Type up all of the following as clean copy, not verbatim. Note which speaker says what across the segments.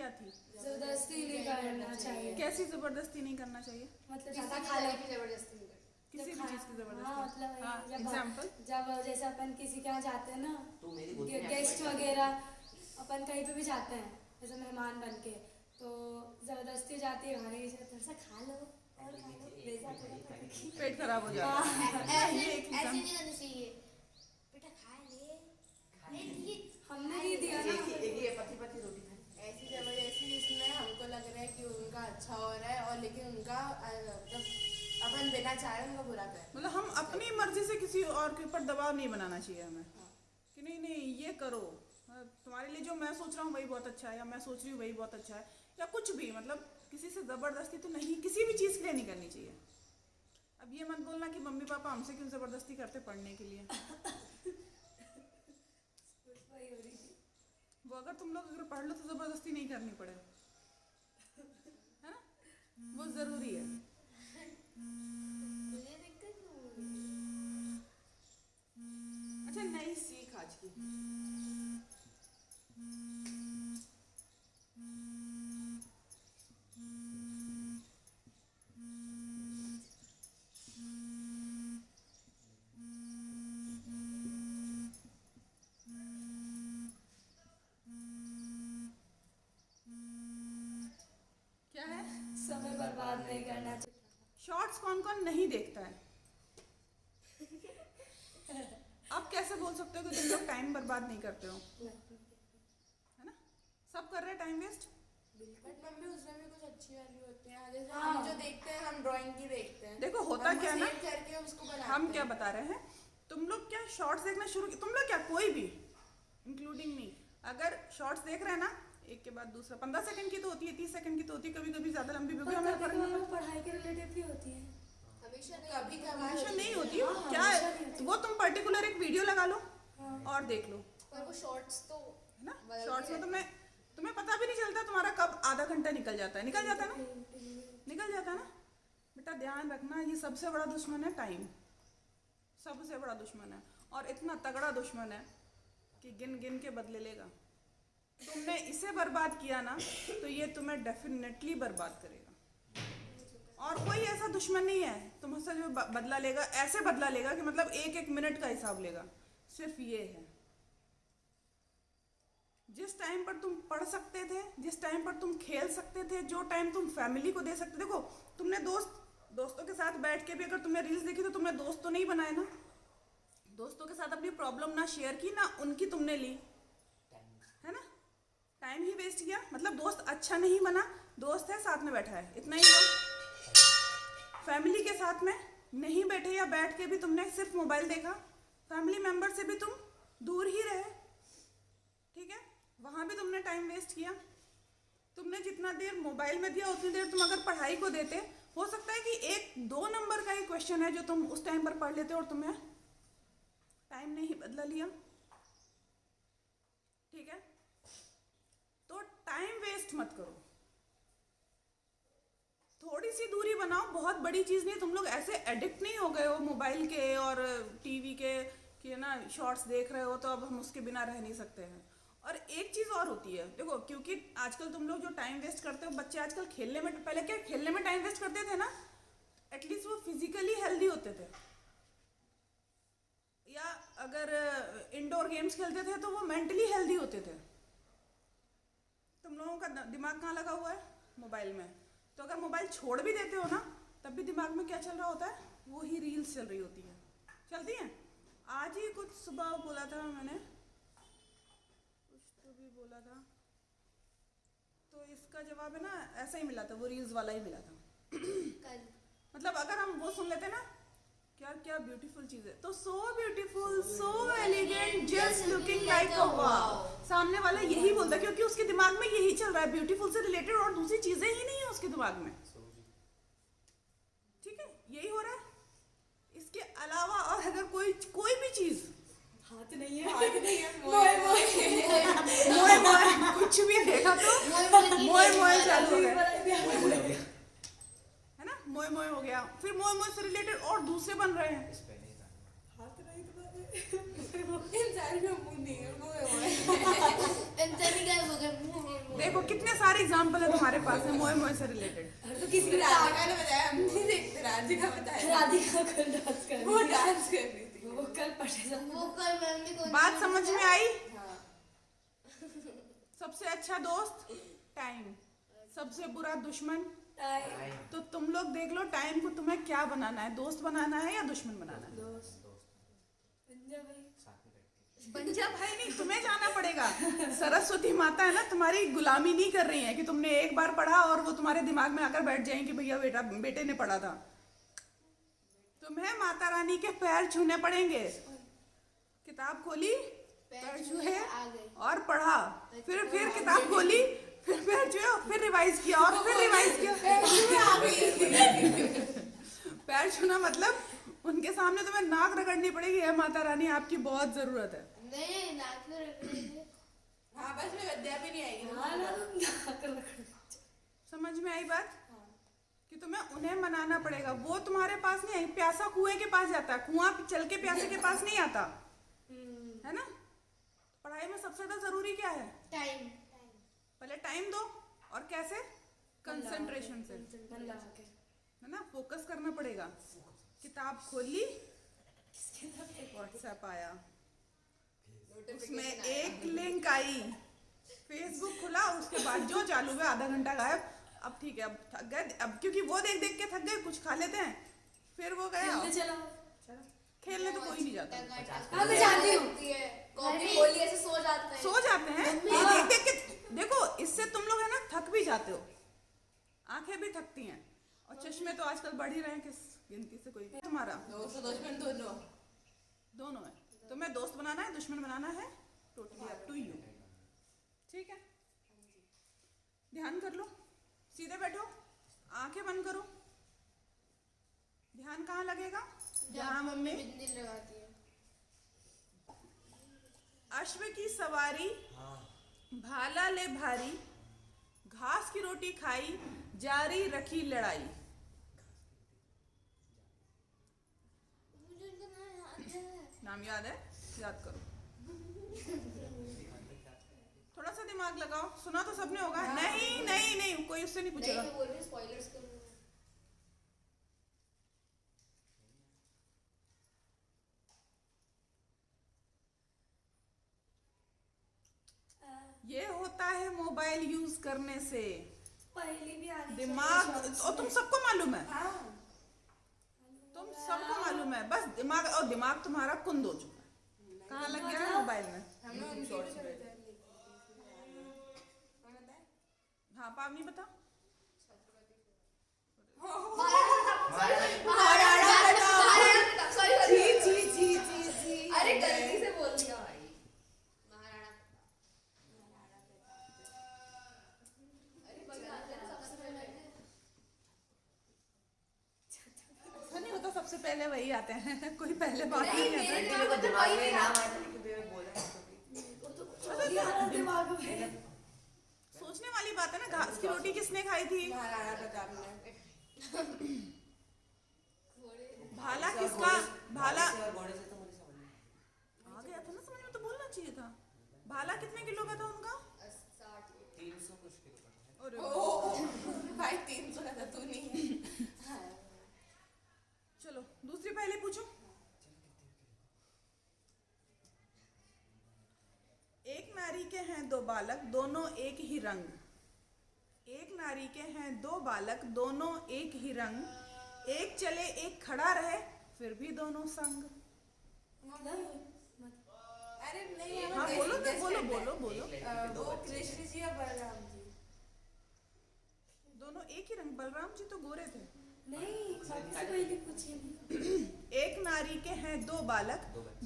Speaker 1: क्या थी?
Speaker 2: जबरदस्ती नहीं करना चाहिए।
Speaker 1: कैसी जबरदस्ती नहीं करना चाहिए?
Speaker 2: मतलब
Speaker 3: किसी
Speaker 2: ज्यादा
Speaker 3: की
Speaker 2: खा लो,
Speaker 3: लाइफ की जबरदस्ती नहीं करती।
Speaker 1: किसी भी चीज की जबरदस्ती?
Speaker 2: हाँ मतलब
Speaker 1: हाँ,
Speaker 2: जब
Speaker 1: एग्जाम्पल?
Speaker 2: जब जैसे अपन किसी के यहाँ जाते हैं ना,
Speaker 4: तू मेरी गोद में
Speaker 2: गेस्ट वगैरह, अपन कहीं पे भी जाते हैं जैसे मेहमान बन के, तो जबरदस्ती जाती है खाने की, थोड़ा सा खा लो और खा लो, ले जा थोड़ा खा।
Speaker 1: पेट खराब हो जाता है।
Speaker 3: ऐसे
Speaker 1: ये एक
Speaker 3: ऐसे
Speaker 1: एग्जाम्पल।
Speaker 3: नहीं करनी चाहिए। बेटा खा ले,
Speaker 2: हमने नहीं दिया ना।
Speaker 4: ये पति रोटी खाई।
Speaker 5: ऐसी जबरदस्ती जिसमें हमको लग रहा है कि उनका अच्छा हो रहा है और लेकिन उनका मतलब अपन बिना चाहे उनका बुरा कर।
Speaker 1: मतलब हम अपनी मर्जी से किसी और के ऊपर दबाव नहीं बनाना चाहिए हमें, कि नहीं नहीं ये करो, तुम्हारे लिए जो मैं सोच रहा हूँ वही बहुत अच्छा है, या मैं सोच रही हूँ वही बहुत अच्छा है, या कुछ भी, मतलब किसी से जबरदस्ती तो नहीं, किसी भी चीज़ के लिए नहीं करनी चाहिए। अब ये मत बोलना कि मम्मी पापा हमसे क्यों जबरदस्ती करते पढ़ने के लिए। वो अगर तुम लोग अगर पढ़ लो तो जबरदस्ती नहीं करनी पड़े, है ना, वो जरूरी है।
Speaker 3: मुझे दिक्कत नहीं हो रही।
Speaker 5: अच्छा नई सीख आज की,
Speaker 1: क्या है?
Speaker 2: समय बर्बाद नहीं करना चाहिए।
Speaker 1: शॉर्ट्स कौन कौन नहीं देखता है? आप कैसे बोल सकते हो कि तुम लोग टाइम बर्बाद नहीं करते हो? है ना, सब कर रहे हैं टाइम वेस्ट।
Speaker 5: बट मम्मी उसमें भी कुछ अच्छी वैल्यू होती है। जैसे
Speaker 2: हाँ।
Speaker 5: हम जो देखते हैं, हम ड्राइंग की देखते हैं,
Speaker 1: देखो होता
Speaker 5: हम
Speaker 1: क्या है ना,
Speaker 5: save करके उसको बनाते
Speaker 1: हम क्या
Speaker 5: हैं।
Speaker 1: बता रहे हैं, तुम लोग क्या शॉर्ट्स देखना शुरू, तुम लोग क्या, कोई भी इंक्लूडिंग मी, अगर शॉर्ट्स देख रहे हैं ना, एक के बाद दूसरा 15 सेकंड की तो होती है, 30 सेकंड की तो होती है, कभी कभी ज्यादा लंबी भी होती है, हमें फर्क नहीं
Speaker 2: वो पढ़ाई के रिलेटेड भी होती है।
Speaker 5: हमेशा कभी
Speaker 1: हमेशा नहीं होती।
Speaker 2: हाँ,
Speaker 1: क्या
Speaker 2: हमेशा
Speaker 1: है
Speaker 2: नहीं होती।
Speaker 1: वो, तुम पर्टिकुलर एक वीडियो लगा लो और देख लो,
Speaker 3: पर वो शॉर्ट्स तो
Speaker 1: है ना, शॉर्ट्स में तुम्हें पता भी नहीं चलता तुम्हारा कब आधा घंटा निकल जाता है, निकल जाता है ना। बेटा ध्यान रखना, ये सबसे बड़ा दुश्मन है टाइम, सबसे बड़ा दुश्मन है, और इतना तगड़ा दुश्मन है कि गिन गिन के बदले लेगा। तुमने इसे बर्बाद किया ना तो ये तुम्हें डेफिनेटली बर्बाद करेगा, और कोई ऐसा दुश्मन नहीं है तुमसे जो बदला लेगा, ऐसे बदला लेगा कि मतलब एक एक मिनट का हिसाब लेगा। सिर्फ ये है, जिस टाइम पर तुम पढ़ सकते थे, जिस टाइम पर तुम खेल सकते थे, जो टाइम तुम फैमिली को दे सकते, देखो तुमने दोस्तों के साथ बैठ के भी अगर तुमने रील्स देखी तो तुमने दोस्त तो नहीं बनाए ना, दोस्तों के साथ अपनी प्रॉब्लम ना शेयर की ना उनकी तुमने ली, है ना, टाइम ही वेस्ट किया। मतलब दोस्त अच्छा नहीं बना, दोस्त है साथ में बैठा है, इतना ही हुआ। फैमिली के साथ में नहीं बैठे, या बैठ के भी तुमने सिर्फ मोबाइल देखा, फैमिली मेंबर से भी तुम दूर ही रहे, ठीक है, वहां भी तुमने टाइम वेस्ट किया। तुमने जितना देर मोबाइल में दिया उतनी देर तुम अगर पढ़ाई को देते, हो सकता है कि 1-2 नंबर का ही क्वेश्चन है जो तुम उस टाइम पर पढ़ लेते और तुम्हें टाइम नहीं बदला लिया, ठीक है। तो टाइम वेस्ट मत करो, थोड़ी सी दूरी बनाओ, बहुत बड़ी चीज नहीं। तुम लोग ऐसे एडिक्ट नहीं हो गए हो मोबाइल के और टीवी के कि ना शॉर्ट्स देख रहे हो तो अब हम उसके बिना रह नहीं सकते हैं। और एक चीज और होती है, देखो क्योंकि आजकल तुम लोग जो टाइम वेस्ट करते हो, बच्चे आजकल खेलने में, पहले क्या खेलने में टाइम वेस्ट करते थे ना, एटलीस्ट वो फिजिकली हेल्दी होते थे, या अगर इंडोर गेम्स खेलते थे तो वो मेंटली हेल्दी होते थे। तुम लोगों का दिमाग कहाँ लगा हुआ है? मोबाइल में। तो अगर मोबाइल छोड़ भी देते हो ना तब भी दिमाग में क्या चल रहा होता है? वो ही रील्स चल रही होती है, चलती हैं। आज ही कुछ सुबह बोला था मैंने, कुछ तो भी बोला था, तो इसका जवाब है ना ऐसा ही मिला था, वो रील्स वाला ही मिला था।
Speaker 3: कल
Speaker 1: मतलब अगर हम वो सुन लेते ना, क्या क्या ब्यूटीफुल चीज है, तो so beautiful, so elegant, just looking like a wow, सामने वाला यही बोलता है क्योंकि उसके दिमाग में यही चल रहा है, ब्यूटीफुल से रिलेटेड और दूसरी चीजें ही नहीं है उसके दिमाग में, ठीक है, यही हो रहा है। इसके अलावा और अगर कोई भी चीज,
Speaker 2: हाथ नहीं है,
Speaker 1: मोए मोए कुछ भी देखा तो मोए मोए चालू हो गया, है ना, मोए मोए हो गया, फिर मोए मोए से रिलेटेड और दूसरे बन रहे हैं।
Speaker 2: हाथ नहीं तुम्हारे,
Speaker 5: इंसान का मुंह नहीं है, वो है।
Speaker 3: इंसान का मुंह है।
Speaker 1: देखो कितने चार एग्जाम्पल है तुम्हारे पास में मोए मोए से रिलेटेड।
Speaker 2: और तो किसी को
Speaker 5: राधिका ने बताया, हम नहीं देखते, राधिका बताया
Speaker 2: राधिका कल डांस कर
Speaker 5: वो डांस कर रही थी।
Speaker 2: वो कल पटे
Speaker 3: वो कल मैम ने कौन
Speaker 1: बात समझ में आई?
Speaker 5: हाँ
Speaker 1: सबसे अच्छा दोस्त टाइम, सबसे बुरा दुश्मन।
Speaker 2: टाइम
Speaker 1: तो तुम लोग देख लो टाइम को तुम्हें क्या बनाना है, दोस्त बनाना है या दुश्मन बनाना है?
Speaker 2: दोस्त पंजाब भाई
Speaker 1: पंजाब भाई नहीं, तुम्हें जाना पड़ेगा। सरस्वती माता है ना, तुम्हारी गुलामी नहीं कर रही है कि तुमने एक बार पढ़ा और वो तुम्हारे दिमाग में आकर बैठ जाए कि भैया बेटे ने पढ़ा था। तुम्हें माता रानी के पैर छूने पड़ेंगे। किताब खोली, पैर छुए
Speaker 3: आ गए।
Speaker 1: और पढ़ा, फिर किताब खोली, फिर पैर छुए, फिर रिवाइज किया और फिर रिवाइज किया। पैर छूना मतलब उनके सामने तुम्हें नाक रगड़नी पड़ेगी। है माता रानी, आपकी बहुत जरूरत है।
Speaker 3: नहीं नाक में रख रहे थे।
Speaker 5: हाँ बस में विद्या भी नहीं आएगी
Speaker 2: हाँ ना तो
Speaker 1: समझ में आई बात? कि तुम्हें उन्हें मनाना पड़ेगा। वो तुम्हारे पास नहीं आई, प्यासा कुएं के पास जाता है, कुआं चल के प्यासे के पास नहीं आता है ना। पढ़ाई में सबसे ज्यादा जरूरी क्या है?
Speaker 3: टाइम।
Speaker 1: पहले टाइम दो, और कैसे? कंसंट्रेशन से,
Speaker 2: मन लगा के
Speaker 1: है ना, फोकस करना पड़ेगा। किताब खोली, व्हाट्सएप आया, उसमें एक लिंक आई, फेसबुक खुला, उसके बाद जो चालू हुआ आधा घंटा गायब। अब ठीक है, अब थक गए, अब क्योंकि वो देख देख के थक गए, कुछ खा लेते हैं, फिर वो गया।
Speaker 2: खेलने चलो।
Speaker 1: खेलने तो कोई नहीं जाता,
Speaker 2: हाँ मैं जानती हूँ
Speaker 3: कॉपी खोली ऐसे सो जाते हैं।
Speaker 1: सो जाते हैं। ये देख देख के देखो, इससे तुम लोग है ना थक भी जाते हो, आंखें भी थकती हैं, और चश्मे तो आजकल बढ़ ही रहे हैं, किस गिनती से कोई। तुम्हारा
Speaker 5: दोस्त और दुश्मन दोनों
Speaker 1: दोनों है। तुम्हें दोस्त बनाना है, दुश्मन बनाना है, टोटली अप टू यू। ठीक है, ध्यान कर लो, सीधे बैठो, आंखें बंद करो। ध्यान कहाँ लगेगा? जहाँ मम्मी
Speaker 3: बिंदी लगाती है।
Speaker 1: अश्व की सवारी, भाला ले भारी, घास की रोटी खाई, जारी रखी लड़ाई।
Speaker 3: मुझे उनका नाम याद है।
Speaker 1: नाम याद है? याद करो, थोड़ा सा दिमाग लगाओ। सुना तो सबने होगा। नहीं नहीं नहीं, कोई उससे नहीं पूछेगा।
Speaker 3: नहीं, मैं बोल रही हूँ स्पॉयलर्स करूँगा।
Speaker 1: ये होता है मोबाइल यूज करने से
Speaker 2: पहले भी आ रही
Speaker 1: दिमाग, और तुम सबको मालूम है,
Speaker 5: हाँ
Speaker 1: तुम सबको मालूम है, बस दिमाग, और दिमाग तुम्हारा कुंद हो चुका है। कहाँ लग गया है? मोबाइल में।
Speaker 5: हमने उनकी भी कर दिया।
Speaker 1: हाँ पावनी बता।
Speaker 3: अरे गलती से बोल दिया भाई। महाराणा
Speaker 1: ऐसा नहीं होता, सबसे पहले वही आते हैं। कोई पहले बात नहीं
Speaker 3: नहीं,
Speaker 1: आता।
Speaker 3: मेरे दिमाग में तो
Speaker 4: दिमाग
Speaker 3: वही
Speaker 4: में
Speaker 3: नहीं
Speaker 4: नाम
Speaker 3: आता।
Speaker 4: आता लेकिन तुम्हें बोला
Speaker 2: दिमाग में।
Speaker 1: सोचने वाली बात है ना। घास की रोटी किसने खाई थी?
Speaker 5: महाराणा प्रताप ने।
Speaker 1: भाला किसका? भाला
Speaker 4: और घोड़े से तो मुझे समझ नहीं
Speaker 1: आ गया था ना समझ में, तो बोलना चाहिए था। भाला कितने किलो का था उनका?
Speaker 4: 300 कुछ किलो का है।
Speaker 1: अरे
Speaker 5: ओ भाई 300 का था, तू नहीं।
Speaker 1: चलो दूसरी पहले पूछो। एक नारी के हैं दो बालक, दोनों एक ही रंग। एक नारी के हैं दो बालक, दोनों एक ही रंग। एक चले एक खड़ा रहे, फिर भी दोनों संग।
Speaker 5: अरे नहीं,
Speaker 1: हाँ बोलो ना, बोलो बोलो बोलो।
Speaker 5: वो कृष्ण जी और बलराम जी।
Speaker 1: दोनों एक ही रंग। बलराम जी तो गोरे थे।
Speaker 2: नहीं, सबसे पहले पूछिए नहीं।
Speaker 1: एक नारी के हैं दो बालक,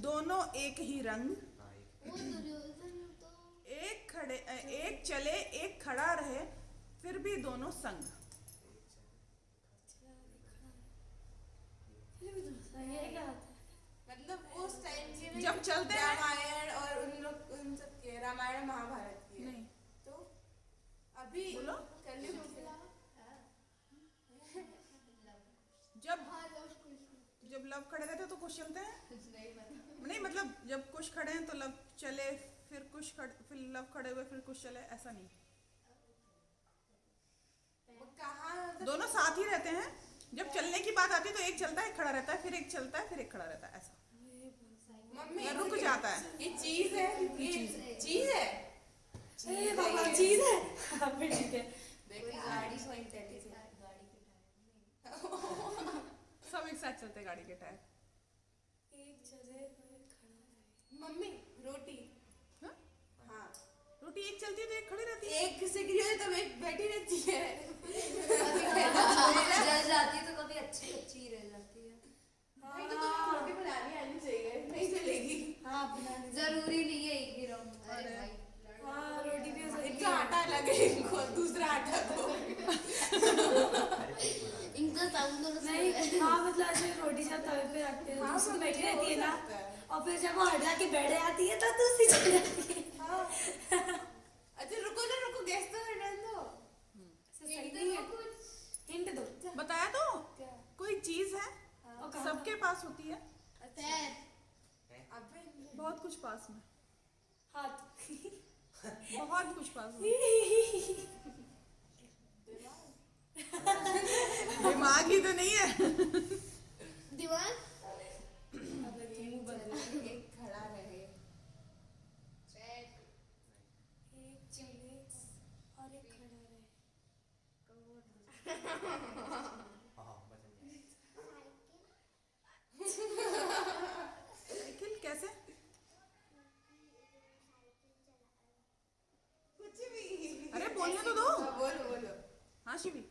Speaker 1: दोनों एक ही रंग।
Speaker 3: वो दुर्योधन तो
Speaker 1: एक चले एक खड़ा रहे, फिर भी दोनों संग।
Speaker 2: ये क्या होता है?
Speaker 5: मतलब उस टाइम के
Speaker 1: जब चलते हैं।
Speaker 5: रामायण और उन सब के रामायण महाभारत की है।
Speaker 1: नहीं
Speaker 5: तो अभी
Speaker 1: बोलो।
Speaker 5: कलयुग में
Speaker 1: जब लव खड़े रहते तो कुछ चलते हैं। नहीं मतलब जब कुछ खड़े हैं तो लव चले, फिर कुछ फिर लव खड़े हुए, फिर कुछ चले, ऐसा नहीं। दोनों साथ ही रहते हैं। जब चलने की बात आती है तो एक चलता है, एक खड़ा रहता है, फिर एक चलता है, फिर एक खड़ा रहता है, ऐसा
Speaker 5: मम्मी
Speaker 1: या रुक जाता है।
Speaker 5: ये चीज है, ये चीज है।
Speaker 2: ए बाबा चीज है। हाँ फिर ठीक है।
Speaker 5: देखो गाड़ी सो इंटेलिजेंट।
Speaker 1: सब एक साथ चलते हैं गाड़ी के टायर।
Speaker 2: एक चले तो एक खड़ा रहे।
Speaker 5: मम्मी रोटी।
Speaker 1: हाँ?
Speaker 5: हाँ
Speaker 1: रोटी एक चलती है तो एक खड़ी रहती है।
Speaker 5: एक से गिरी हो तब एक बैठी रहती है।
Speaker 3: जल जाती है तो कभी अच्छी अच्छी रह जाती है।
Speaker 5: नहीं तो तुम्हें रोटी बनानी आनी चाहिए, नहीं चलेगी।
Speaker 2: हाँ बनाने
Speaker 3: जरूरी नहीं है एक ही रहो।
Speaker 1: अरे
Speaker 2: हाँ रोटी भी हो सकती
Speaker 5: इनका आटा अलग है, इनको दूसरा आटा दो।
Speaker 3: इनका साउंड दोनों
Speaker 2: नहीं हाँ मतलब ऐसे रोटी जब तवे पे रखते हैं तो उसमें बैठी रहती है ना, और फिर जब वो हटा के बैठ जाती है तो दूसरी चल जाती है।
Speaker 5: अच्छा रुको ना, रुको गैस तो हटा दो।
Speaker 2: सही नहीं है। हिंट दो।
Speaker 1: बताया तो,
Speaker 5: क्या?
Speaker 1: कोई चीज है
Speaker 2: और कहाँ?
Speaker 1: सबके पास होती है,
Speaker 3: पैर।
Speaker 5: अबे
Speaker 1: बहुत कुछ पास में,
Speaker 2: हाथ।
Speaker 1: बहुत कुछ पास में। दिमाग ही तो नहीं है।
Speaker 3: दीवार।
Speaker 5: एक खड़ा रहे।
Speaker 2: एक चले और एक खड़ा रहे।
Speaker 4: हाँ बस
Speaker 1: साइकिल कैसे?
Speaker 5: कुछ भी।
Speaker 1: अरे बोलने तो दो।
Speaker 5: हाँ, बोलो बोलो।
Speaker 1: हाँ शिवी,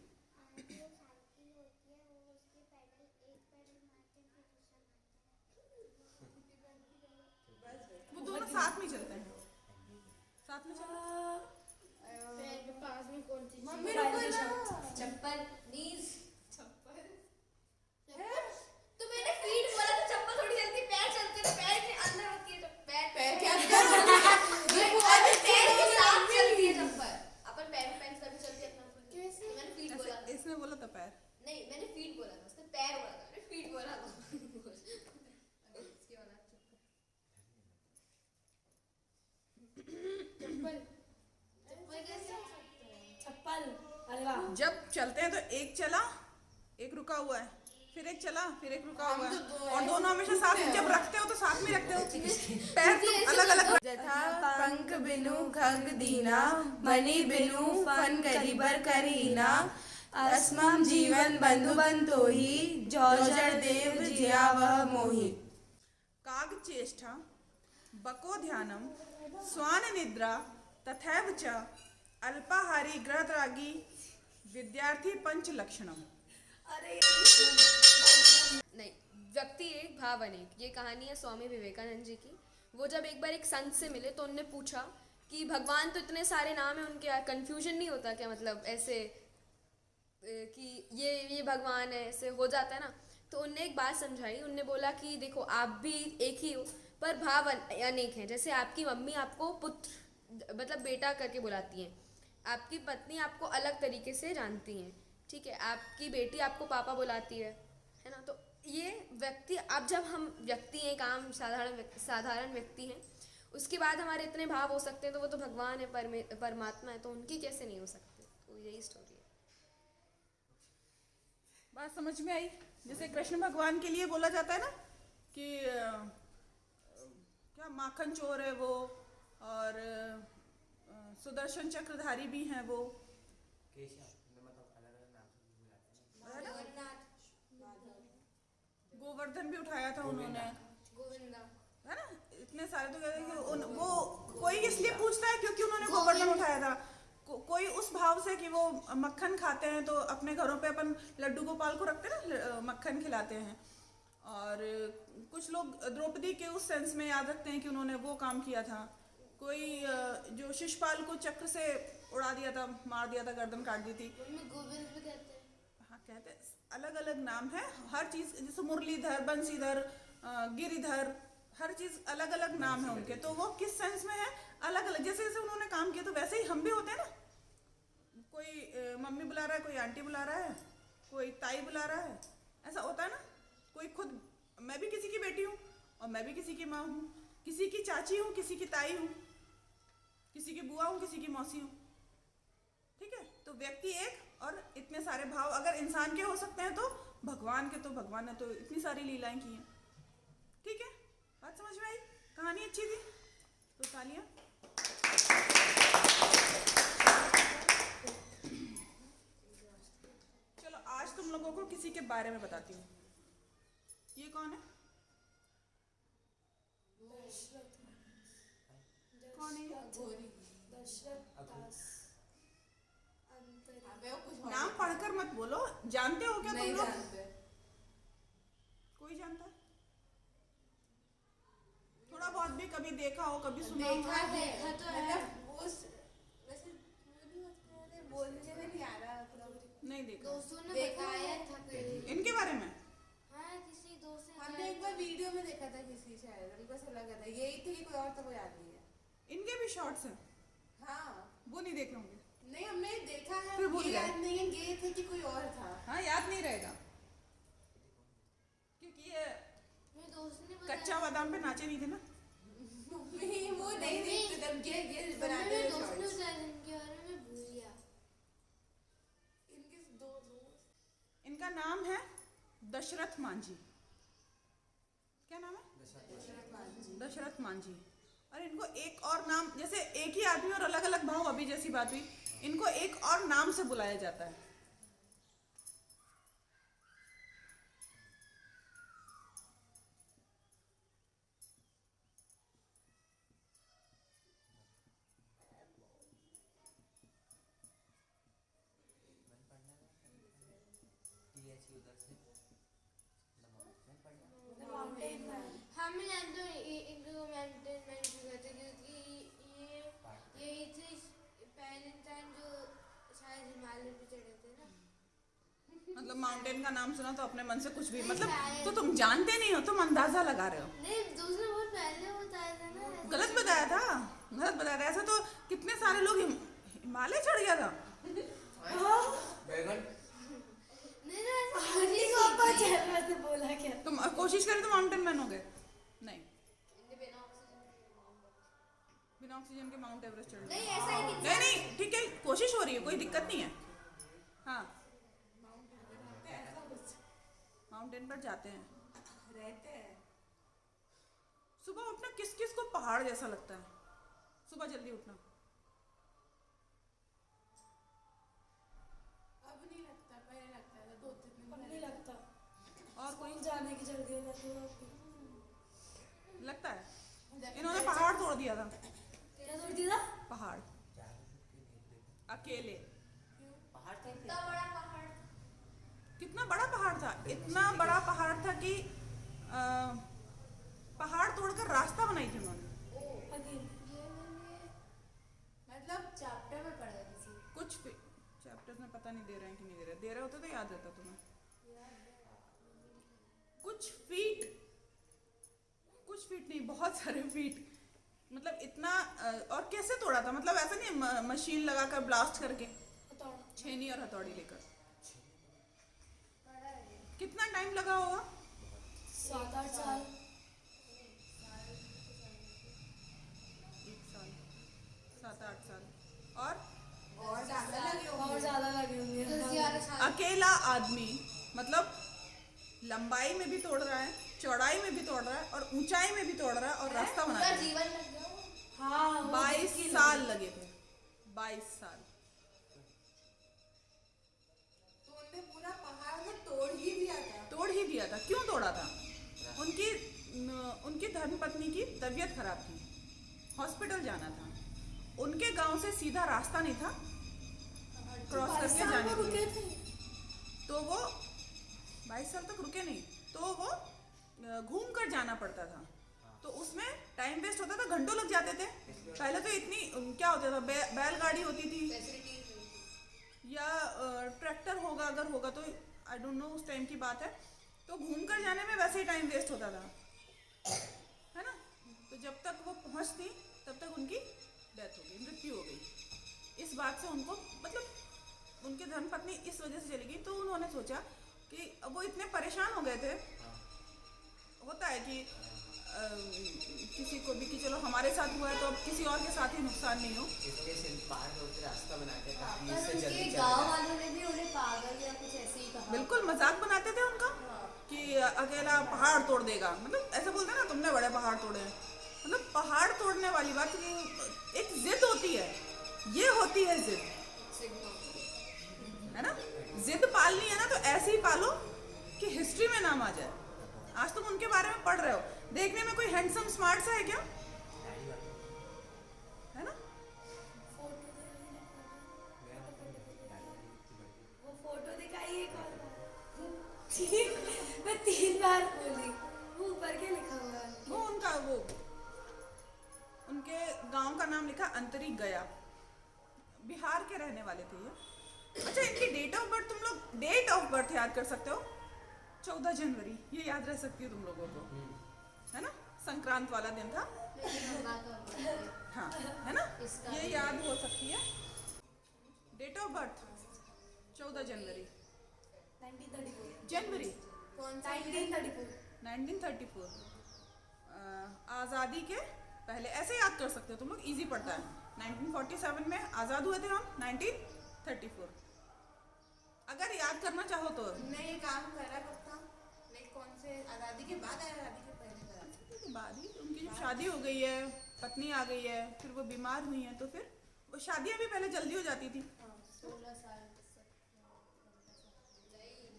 Speaker 1: वो दोनों साथ में चलते हैं, साथ में चलते हैं।
Speaker 3: पैर के पास में कौन सी
Speaker 5: मम्मी रुको ना।
Speaker 3: चप्पल। नीज। तो मैंने फीट बोला तो चप्पल थोड़ी चलती, पैर चलते हैं, पैर के अंदर होती है पैर।
Speaker 5: पैर के अंदर।
Speaker 3: पैर के साथ चलती है चप्पल। अपन पैर में पैंट तभी चलती है अपना। कैसे? मैंने फीट बोला था।
Speaker 1: इसने बोला था पैर।
Speaker 3: नहीं मैंने फीट बोला था, उसने पैर बोला था, मैंने फीट बोला था। इसकी औलाद चप्पल। चप्पल कैसे हो सकता है?
Speaker 2: चप्पल। अरे वाह।
Speaker 1: जब चलते हैं तो एक चला, एक रुका हुआ है, फिर एक चला, फिर एक रुका हुआ है, और दोनों हमेशा साथ में। जब रखते हो तो साथ में रखते हो, पैर तुम अलग अलग।
Speaker 5: जथा पंख बिनु खग दीना, मणि बिनु फन करीबर करीना, अस्मम जीवन बंधु बंतो ही, जौजर देव जिया वह मोहि।
Speaker 1: काग चेष्टा बको ध्यानम स्वान निद्रा तथैव च अल्पाहारी ग्रहरागी विद्यार्थी पंच लक्षणम।
Speaker 2: अरे
Speaker 6: नहीं, व्यक्ति एक भाव अनेक, ये कहानी है स्वामी विवेकानंद जी की। वो जब एक बार एक संत से मिले तो उनने पूछा कि भगवान तो इतने सारे नाम हैं, उनके कंफ्यूजन नहीं होता क्या, मतलब ऐसे कि ये भगवान है, ऐसे हो जाता है ना। तो उनने एक बात समझाई, उनने बोला कि देखो आप भी एक ही हो पर भाव अनेक हैं। जैसे आपकी मम्मी आपको पुत्र मतलब बेटा करके बुलाती हैं, आपकी पत्नी आपको अलग तरीके से जानती हैं, ठीक है, आपकी बेटी आपको पापा बुलाती है ना। तो ये व्यक्ति, अब जब हम व्यक्ति हैं, एक आम साधारण व्यक्ति हैं, उसके बाद हमारे इतने भाव हो सकते हैं, तो वो तो भगवान है, परमात्मा है, तो उनकी कैसे नहीं हो सकते। तो यही स्टोरी है।
Speaker 1: बात समझ में आई? जैसे कृष्ण भगवान के लिए बोला जाता है ना कि क्या माखन चोर है वो, और सुदर्शन चक्रधारी भी हैं वो,
Speaker 4: केशव में मतलब अलग अलग नाम से बुलाते हैं।
Speaker 1: गोवर्धन भी उठाया था उन्होंने,
Speaker 3: गोविंदा।
Speaker 1: है ना। इतने सारे तो कहते हैं कि वो कोई इसलिए पूछता है क्योंकि उन्होंने गोवर्धन उठाया था। कोई उस भाव से कि वो मक्खन खाते हैं, तो अपने घरों पे अपन लड्डू गोपाल को रखते हैं ना, मक्खन खिलाते हैं। और कुछ लोग द्रौपदी के उस सेंस में याद रखते हैं कि उन्होंने वो काम किया था। कोई जो शिशुपाल को चक्र से उड़ा दिया था, मार दिया था, गर्दन काट दी थी।
Speaker 3: उनमें गोविंद भी कहते हैं।
Speaker 1: हाँ कहते हैं, अलग अलग नाम है हर चीज। जैसे मुरलीधर, बंसीधर, गिरिधर, हर चीज अलग अलग नाम है उनके। तो वो किस सेंस में है, अलग अलग। जैसे जैसे उन्होंने काम किया तो वैसे ही हम भी होते हैं ना। कोई मम्मी बुला रहा है, कोई आंटी बुला रहा है, कोई ताई बुला रहा है, ऐसा होता है ना। कोई खुद, मैं भी किसी की बेटी हूँ और मैं भी किसी की माँ हूँ, किसी की चाची हूँ, किसी की ताई हूँ, किसी की बुआ हूँ, किसी की मौसी हूँ, ठीक है। तो व्यक्ति एक और इतने सारे भाव अगर इंसान के हो सकते हैं तो भगवान के, तो भगवान ने तो इतनी सारी लीलाएं की हैं। ठीक है, बात समझ में आई? कहानी अच्छी थी तो तालियां। चलो आज तुम लोगों को किसी के बारे में बताती हूँ। ये कौन है? कौन है ये?
Speaker 2: दशरथ दास अंतरी।
Speaker 3: अबे वो कुछ
Speaker 1: नाम पढ़कर मत बोलो, जानते हो क्या तुम
Speaker 3: नहीं
Speaker 1: लोग?
Speaker 3: जानते।
Speaker 1: कोई जानता है? थोड़ा बहुत भी कभी देखा हो, कभी सुना हो?
Speaker 3: देखा है,
Speaker 2: देखा तो है।
Speaker 3: मतलब वो वैसे वो नहीं होता है, बोलने में नहीं आ रहा मतलब।
Speaker 1: नहीं देखा।
Speaker 2: दोस्तों ने
Speaker 3: देखा
Speaker 2: बताया
Speaker 3: है।
Speaker 2: था कहीं।
Speaker 1: इनके बारे में?
Speaker 2: हाँ, किसी दोस्त ने
Speaker 3: हमने एक बार वीडियो में देखा था किसी शायद, हमको ऐसा लगा था यही थे कि कोई और तो कोई याद नहीं है।
Speaker 1: इनके भी शॉर्ट्स हैं,
Speaker 3: हाँ
Speaker 1: वो नहीं देखे होंगे।
Speaker 3: नहीं हमने देखा है,
Speaker 1: फिर भूल
Speaker 3: ये
Speaker 1: गए।
Speaker 3: याद नहीं है ये थे कि कोई और था।
Speaker 1: हाँ, याद नहीं रहेगा क्योंकि ये
Speaker 2: मेरे दोस्त ने बताया।
Speaker 1: कच्चा बादाम पे नाचे नहीं थे ना।
Speaker 3: मम्मी वो नहीं देखते तब ये बनाते
Speaker 2: मेरे
Speaker 3: थे
Speaker 2: दोस्त ने
Speaker 3: shorts।
Speaker 2: बताया था इनके बारे में, भूल गया।
Speaker 3: इनके दो दोस्त।
Speaker 1: इनका नाम है दशरथ मांझी। क्या नाम है? दशरथ मांझी। और इनको एक और नाम, जैसे एक ही आदमी और अलग अलग भाव, अभी जैसी बात हुई, इनको एक और नाम से बुलाया जाता है।
Speaker 4: THE उधर से मैं पढ़ना।
Speaker 2: Mountain man.
Speaker 7: हाँ मैं जानती हूँ इनको माउंटेन मैन क्यों कहते हैं, क्योंकि यही थे पहले इंसान जो शायद हिमालय पे चढ़े थे ना।
Speaker 1: मतलब माउंटेन का नाम सुना तो अपने मन से कुछ भी, मतलब तो तुम जानते नहीं हो, तुम अंदाजा लगा रहे हो।
Speaker 7: नहीं दूसरे बहुत पहले बताया था ना।
Speaker 1: गलत बताया था, गलत बताया था। ऐसा तो कितने सारे लोग हिमालय चढ़ गया था।
Speaker 4: बैगन
Speaker 7: नहीं ना ऐसा
Speaker 2: पानी को ऊपर चल रहा था, बोला क्या?
Speaker 1: तुम कोशिश करें तो माउंटेन मैन हो गए। नहीं, बिना ऑक्सीजन के माउंट एवरेस्ट चढ़
Speaker 3: नहीं ऐसा है कि
Speaker 1: नहीं नहीं, ठीक है, कोशिश हो रही है, कोई दिक्कत नहीं है। हाँ, माउंटेन पर जाते हैं,
Speaker 3: रहते हैं।
Speaker 1: सुबह उठना किस किस को पहाड़ जैसा लगता है? सुबह जल्दी उठना।
Speaker 3: अब नहीं लगता, पहले लगता था 2-3 दिन
Speaker 2: अब
Speaker 3: पहले।
Speaker 2: नहीं लगता।
Speaker 1: और कोई
Speaker 2: जाने की जल्दी हो जाती है आपकी।
Speaker 1: लगता है? इन्होंने पहाड़ तोड़ दिया था।
Speaker 2: क्या तोड़ दिया था?
Speaker 1: पहाड़ अकेले।
Speaker 4: पहाड़ थे
Speaker 3: इतना बड़ा पहाड़।
Speaker 1: कितना बड़ा पहाड़ था? इतना बड़ा पहाड़ था कि पहाड़ तोड़कर रास्ता बनाई थी उन्होंने।
Speaker 2: अकेले।
Speaker 3: ये मैंने मतलब चैप्टर में पढ़ा किसी।
Speaker 1: कुछ चैप्टर्स में पता नहीं दे रहे हैं कि नहीं दे रहे, दे रहे होते तो याद रहता तुम्हें। कुछ फीट नहीं, बहुत सारे फीट, मतलब इतना। और कैसे तोड़ा था? मतलब ऐसा नहीं मशीन लगाकर ब्लास्ट करके,
Speaker 2: हथौड़ा।
Speaker 1: छेनी और हथौड़ी लेकर। कितना टाइम लगा होगा?
Speaker 2: 7-8 साल।
Speaker 1: 1 साल, 7-8 साल। और
Speaker 3: ज्यादा लगे
Speaker 2: और ज्यादा लगे होंगे।
Speaker 3: 11 साल।
Speaker 1: अकेला आदमी, मतलब लंबाई में भी तोड़ रहा है, चौड़ाई में भी तोड़ रहा है, और ऊंचाई में भी तोड़ रहा है, और रास्ता बना
Speaker 3: पूरा
Speaker 1: रहा है।
Speaker 3: जीवन लग गया।
Speaker 2: हाँ, वो
Speaker 1: 22 साल लगे थे, 22 साल।
Speaker 3: तो उनने पूरा पहाड़ में तोड़ ही दिया था।
Speaker 1: तोड़ ही दिया था। क्यों तोड़ा था? उनकी धर्मपत्नी की तबीयत खराब थी, हॉस्पिटल जाना था। उनके गांव से सीधा रास्ता नहीं था क्रॉस करके जाने के
Speaker 2: रुके
Speaker 1: लिए।
Speaker 2: थे।
Speaker 1: तो वो 22 साल तक रुके नहीं, तो वो घूम कर जाना पड़ता था। तो उसमें टाइम वेस्ट होता था, घंटों लग जाते थे। पहले तो इतनी क्या होता था, बैलगाड़ी होती थी या ट्रैक्टर होगा, अगर होगा तो आई डोंट नो, उस टाइम की बात है। तो घूम कर जाने में वैसे ही टाइम वेस्ट होता था, है ना। तो जब तक वो पहुंचती तब तक उनकी डेथ हो गई, मृत्यु हो गई। इस बात से उनको, मतलब उनकी धर्मपत्नी इस वजह से चली गई। तो उन्होंने सोचा कि अब वो इतने परेशान हो गए थे। होता है कि किसी को भी कि चलो हमारे साथ हुआ है तो अब किसी और के साथ ही नुकसान नहीं हो।
Speaker 4: इसलिए सिर्फ पहाड़ तोड़ के रास्ता बनाते ताकि
Speaker 3: पर
Speaker 4: इससे
Speaker 3: उनके
Speaker 4: जल्दी
Speaker 3: गांव
Speaker 4: चले
Speaker 3: वालों ने भी उन्हें
Speaker 1: बिल्कुल मजाक बनाते थे उनका कि अकेला पहाड़ तोड़ देगा, मतलब ऐसा बोलते हैं ना तुमने बड़े पहाड़ तोड़े हैं, मतलब पहाड़ तोड़ने वाली बात कि एक जिद होती है, ये होती है जिद, है ना। जिद पालनी है ना तो ऐसे ही पालो कि हिस्ट्री में नाम आ जाए। आज तुम उनके बारे में पढ़ रहे हो, देखने में कोई हैंडसम स्मार्ट सा है क्या, है ना।
Speaker 2: वो फोटो दिखाई एक और मैं 3 बार बोली, वो ऊपर क्या लिखा हुआ है?
Speaker 1: वो उनका वो उनके गांव का नाम लिखा अंतरी गया, बिहार के रहने वाले थे ये। अच्छा, इनकी डेट ऑफ बर्थ, तुम लोग डेट ऑफ बर्थ याद कर सकते हो? 14 जनवरी, ये याद रह सकती है तुम लोगों को, है ना। संक्रांत वाला दिन था, हाँ, है ना, ये याद हो सकती है। डेट ऑफ बर्थ 14 जनवरी,
Speaker 2: 1934
Speaker 1: जनवरी
Speaker 2: 1934
Speaker 1: आज़ादी के पहले, ऐसे याद कर सकते हो तुम लोग, इजी पड़ता है। 1947 में आज़ाद हुए थे हम, 1934 अगर याद करना चाहो तो।
Speaker 5: तुमने ये काम करा कब था? लाइक कौन से, आज़ादी के बाद या आज़ादी के पहले करा?
Speaker 1: के बाद ही उनकी जब शादी हो गई है, पत्नी आ गई है, फिर वो बीमार हुई हैं, तो फिर वो शादियां भी पहले जल्दी हो जाती थी।
Speaker 3: 16 साल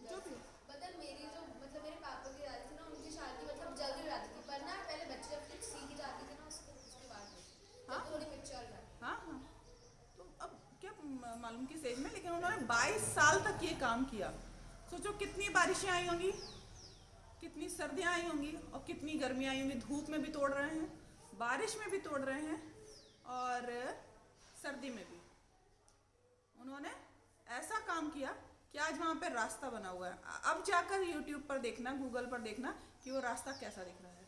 Speaker 1: जो भी
Speaker 3: मतलब मेरी जो मतलब मेरे पापा की दादी थी ना, उनकी शादी मतलब जल्दी हो जाती थी, पर ना पहले बच्चे जब तक सीख जाती थी ना उसके बाद
Speaker 1: हाँ।
Speaker 3: जब थोड़ी मैच्योर था।
Speaker 1: हाँ हाँ, तो अब क्या मालूम किस एज में, लेकिन उन्होंने 22 साल तक ये काम किया। सोचो कितनी बारिशें आई होंगी, कितनी सर्दियाँ आई होंगी और कितनी गर्मियाँ आई होंगी। धूप में भी तोड़ रहे हैं, बारिश में भी तोड़ रहे हैं और सर्दी में भी। उन्होंने ऐसा काम किया कि आज वहाँ पे रास्ता बना हुआ है। अब जाकर यूट्यूब पर देखना, गूगल पर देखना कि वो रास्ता कैसा दिख रहा है।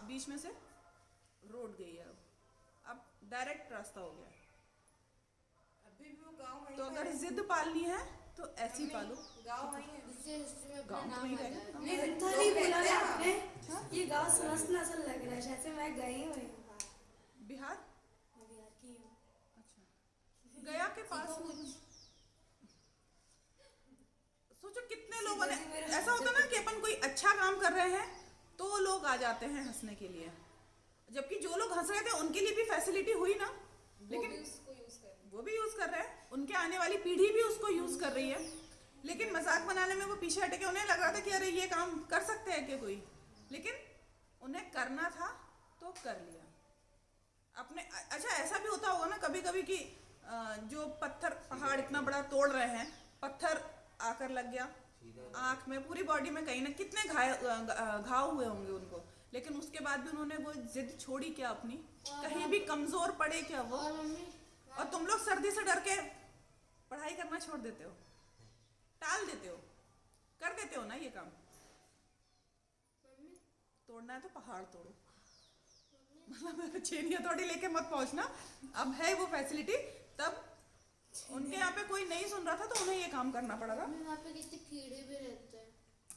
Speaker 1: बीच में से रोड गई है, अब डायरेक्ट रास्ता हो गया है।
Speaker 5: अभी भी वो गाँव वहीं
Speaker 1: तो
Speaker 5: पे
Speaker 1: अगर
Speaker 5: है।
Speaker 1: जिद पालनी है तो ऐसी पालो।
Speaker 5: गाँव वहीं है।
Speaker 7: जिससे हिस्ट्री में अपना
Speaker 1: गाँव तो
Speaker 7: नाम
Speaker 1: वहीं
Speaker 7: आ
Speaker 1: गए
Speaker 7: जाए।
Speaker 1: ना।
Speaker 2: नहीं था, नहीं बोला ना आपने, ये गाँव सुना सुना सा लग रहा है, शायद से मैं गई हुई हूँ बाहर।
Speaker 1: बिहार,
Speaker 2: मैं बिहार की हूँ।
Speaker 1: अच्छा, गया के पास। सोचो कितने लोगों ने, ऐसा होता ना कि अपन कोई अच्छा काम कर रहे हैं तो लोग आ जाते हैं हंसने के लिए, जबकि जो लोग हंस रहे थे उनके लिए भी फैसिलिटी हुई ना, लेकिन वो भी यूज कर रहे हैं, उनके आने वाली पीढ़ी भी उसको यूज कर रही है, लेकिन मजाक बनाने में वो पीछे हटे के उन्हें लग रहा था कि अरे ये काम कर सकते हैं क्या कोई, लेकिन उन्हें करना था तो कर लिया अपने। अच्छा, ऐसा भी होता होगा ना कभी कभी कि जो पत्थर, पहाड़ इतना बड़ा तोड़ रहे हैं, पत्थर आकर लग गया आँख में, पूरी बॉडी में कहीं ना कितने घाव हुए होंगे उनको, लेकिन उसके बाद भी उन्होंने वो जिद छोड़ी क्या अपनी, कहीं भी कमजोर पड़े क्या वो।
Speaker 7: और मम्मी
Speaker 1: और तुम लोग सर्दी से डर के पढ़ाई करना छोड़ देते हो, टाल देते हो, कर देते हो ना ये काम। तोड़ना है तो पहाड़ तोड़ो, मतलब चेन हथौड़ी लेके मत पहुंचना। अब है वो फैसिलिटी, तब उनके यहाँ पे कोई नहीं सुन रहा था तो उन्हें ये काम करना पड़ा था।
Speaker 7: वहाँ पे कितने कीड़े भी रहते हैं।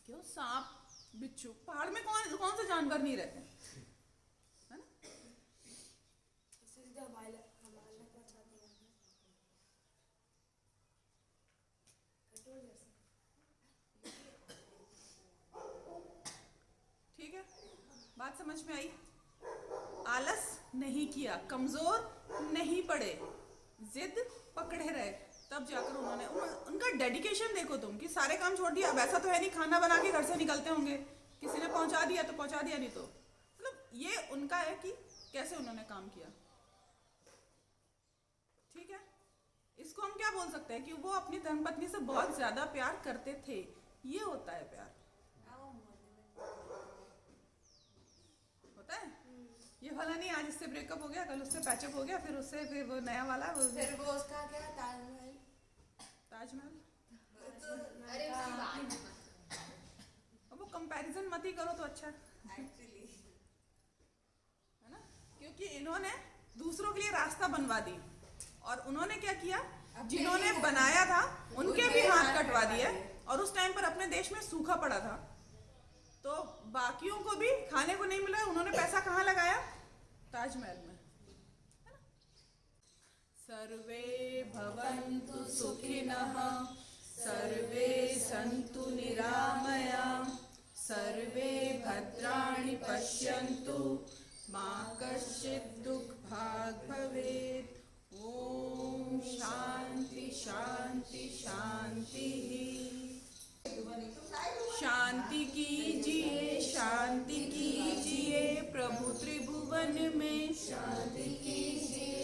Speaker 1: क्यों, सांप बिच्छू, पहाड़ में कौन कौन से जानवर नहीं रहते, है ना।
Speaker 2: सीधे हमारे पहुँचाते हैं कटोल जैसे।
Speaker 1: ठीक है, बात समझ में आई। आलस नहीं किया, कमजोर नहीं पड़े, जिद पकड़े रहे, तब जाकर उन्होंने, उनका डेडिकेशन देखो तुम कि सारे काम छोड़ दिया। अब ऐसा तो है नहीं खाना बना के घर से निकलते होंगे, किसी ने पहुंचा दिया तो पहुंचा दिया, नहीं तो मतलब ये उनका है कि कैसे उन्होंने काम किया। ठीक है, इसको हम क्या बोल सकते हैं कि वो अपनी धर्मपत्नी से बहुत ज्यादा प्यार करते थे, ये होता है प्यार, होता है। ये वाला नहीं, आज इससे ब्रेकअप हो गया, कल उससे पैचअप हो गया, फिर उससे फिर वो नया वाला, वो
Speaker 5: फिर वो उसका क्या, ताजमहल।
Speaker 1: ताजमहल।
Speaker 3: अरे उसकी बात मत।
Speaker 1: अब वो कंपैरिजन मत ही करो तो अच्छा है
Speaker 5: एक्चुअली
Speaker 1: ना, क्योंकि इन्होंने दूसरों के लिए रास्ता बनवा दी और उन्होंने क्या किया, जिन्होंने बनाया था उनके भी हाथ कटवा दिए। और उस टाइम पर अपने देश में सूखा पड़ा था, तो बाकियों को भी खाने को नहीं मिला, उन्होंने पैसा कहाँ लगाया, ताजमहल में। सर्वे भवन्तु सुखिनः सर्वे सन्तु निरामयाः सर्वे भद्राणि पश्यन्तु मा कश्चित् दुःखभाग् भवेत्। ॐ शान्ति शान्ति शान्तिः। शांति कीजिए प्रभु त्रिभुवन में, शांति कीजिए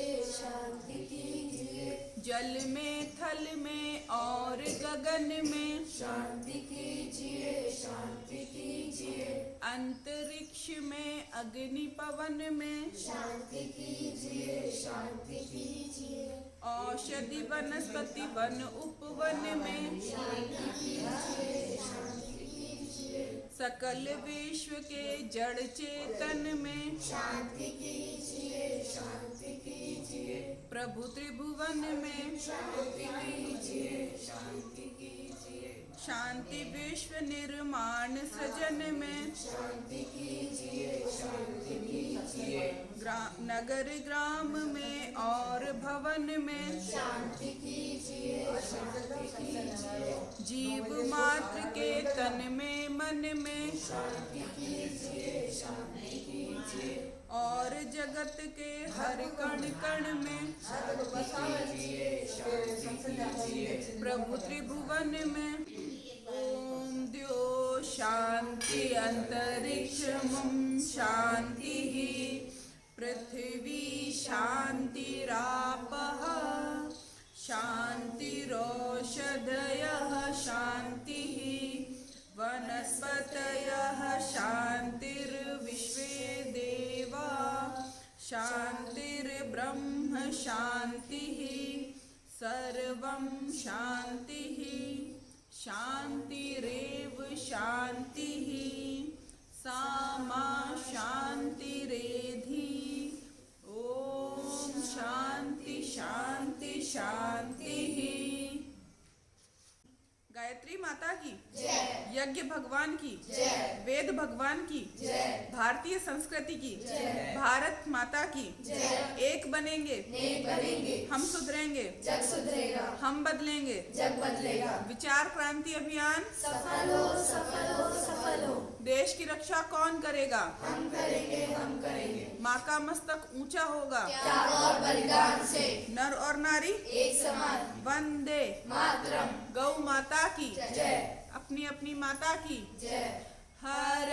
Speaker 1: जल में थल में और गगन में, शांति कीजिए अंतरिक्ष में अग्नि पवन में, शांति कीजिए औषधि वनस्पति वन उपवन में, सकल विश्व के जड़ चेतन में, शांति कीजिए प्रभु त्रिभुवन में, शांति कीजिए शांति विश्व निर्माण सृजन में, शांति कीजिए नगर ग्राम में और भवन में, शांति कीजिए जीव मात्र के तन में मन में, शांति कीजिए और जगत के हर कण कण में, प्रभु त्रिभुवन में। ओम द्यो शांति अंतरिक्षं शांतिः पृथिवी शांतिरापः शांतिरोषधयः शांतिः वनस्पतयः शांतिर्विश्वे देवा शांतिर्ब्रह्म शांतिः सर्वं शांतिः शांतिरेव शांतिः सा मा शांतिरेधि। ओम शांति शांति शांतिः। गायत्री माता की जय, यज्ञ भगवान की जय, वेद भगवान की जय, भारतीय संस्कृति की जय, भारत माता की जय। एक बनेंगे हम सुधरेंगे जग सुधरेगा, हम बदलेंगे जग बदलेगा। विचार क्रांति अभियान सफल हो देश की रक्षा कौन करेगा? हम करेंगे माँ का मस्तक ऊंचा होगा त्याग और बलिदान से, नर और नारी एक समान, वंदे मातरम। गौ माता की जय, अपनी अपनी माता की जय। हर